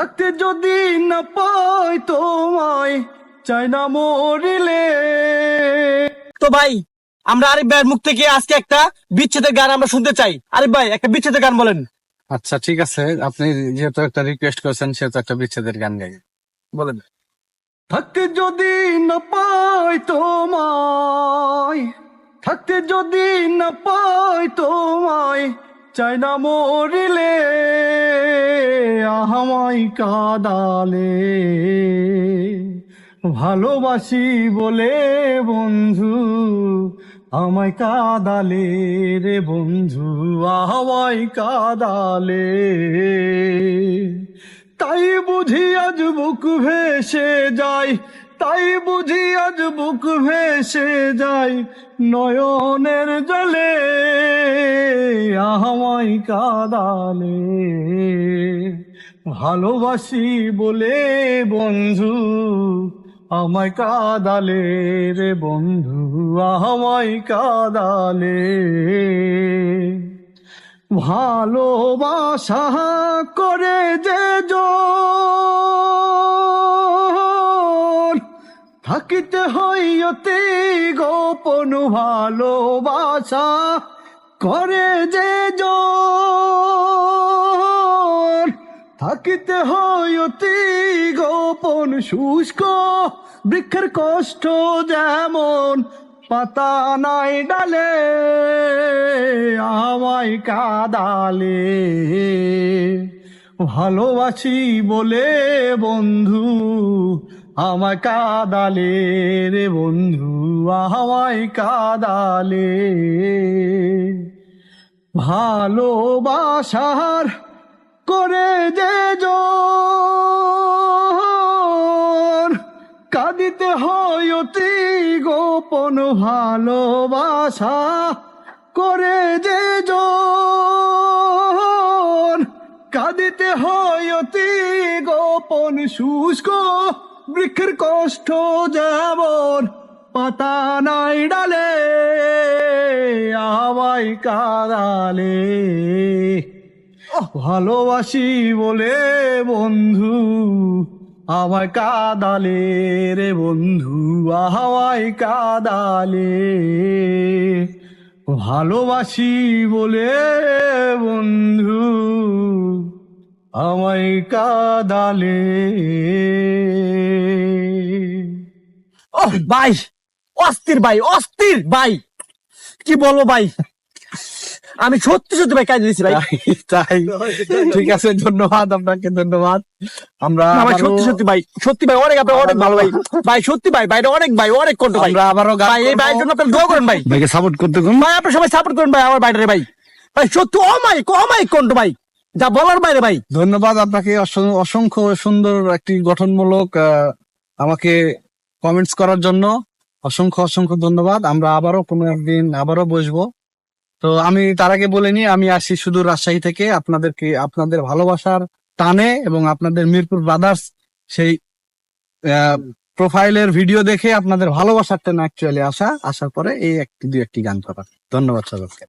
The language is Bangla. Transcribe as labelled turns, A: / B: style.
A: থাকতে যদি না পাই তোমায়, চাই না মরিলে।
B: তো ভাই আমরা আরিফ ভাইয়ের মুখ থেকে আজকে একটা বিচ্ছেদের গান আমরা শুনতে চাই। আরিফ ভাই একটা বিচ্ছেদের গান বলেন।
C: আচ্ছা ঠিক আছে, আপনি যেহেতু একটা রিকোয়েস্ট করেছেন সেহেতু একটা বিচ্ছেদের গান গাই, বলেন।
A: থাকতে যদি না পাই তোমায়, থাকতে যদি না পাই তোমায়, চাই না মরিলে। আমায় কাদালে ভালোবাসি বলে বন্ধু, আমায় কাদালে রে বন্ধু, আমায় কাদালে। তাই বুঝি আজ বুক ভেসে যায়, তাই বুঝি আজ বুক ভেসে যায় নয়নের জলে। আমায় কাদালে ভালোবাসি বলে বন্ধু, আমায় কাদালে রে বন্ধু, আমায় কাদালে। ভালোবাসা করে যে জন, থাকিতে হয় অতি গোপন। ভালোবাসা করে যে জন, থাকিতে হয় অতি গোপন। শুষ্ক বৃক্ষের কষ্ট যেমন, পাতা নাই ডালে। আমায় কাদালে ভালোবাসি বলে বন্ধু, আমায় কাদালে রে বন্ধু, আমায় কাদালে। ভালোবাসার করে যে জন, কাঁদিতে হয় অতি গোপন। ভালোবাসা করে যে জন, কাঁদিতে হয় অতি গোপন। শুষ্ক বৃক্ষের কষ্ট যেমন, পাতা নাই ডালে। আমায় কাদালে ভালোবাসি বলে বন্ধু, আমায় কাদালে রে বন্ধু, আমায় কাদালে। ভালোবাসি বলে বন্ধু, আমায় কাদালে।
B: ওহ ভাই অস্থির ভাই, অস্থির ভাই, কি বলবো ভাই, আমি সত্যি সত্যি ভাই কাজ দিয়েছি ভাই।
C: তাই ঠিক আছে, ধন্যবাদ আপনাকে, ধন্যবাদ। আমরা
B: না ভাই
C: আবারও-
B: সত্যি সত্যি ভাই, সত্যি ভাই অনেক, আপনার অনেক ভালো ভাই। ভাই সত্যি ভাই, ভাইটা অনেক ভাই, অনেক কণ্ঠ ভাই।
C: আমরা আবারও গান
B: ভাই এই
C: করবো।
B: ভাইয়ের জন্য আপনার দোয়া করেন ভাই।
C: ভাইকে সাপোর্ট করতে কোন
B: ভাই আপনার সবাই সাপোর্ট করেন ভাই আমার ভাইটারে ভাই। ভাই সত্যি অমায়িক অমায়িক কণ্ঠ ভাই, যা বলার বাইরে ভাই।
C: ধন্যবাদ আপনাকে, অসংখ্য সুন্দর একটি গঠনমূলক আমাকে কমেন্টস করার জন্য অসংখ্য অসংখ্য ধন্যবাদ। আমরা আবারও কোনো একদিন আবারও বসবো। তো আমি তার আগে বলে নিই, আমি আসি শুধু রাজশাহী থেকে, আপনাদেরকে আপনাদের ভালোবাসার টানে এবং আপনাদের মিরপুর ব্রাদার্স সেই প্রোফাইলের ভিডিও দেখে আপনাদের ভালোবাসার টানে অ্যাকচুয়ালি আসার পরে এই দুই একটি গান করা। ধন্যবাদ সবাইকে।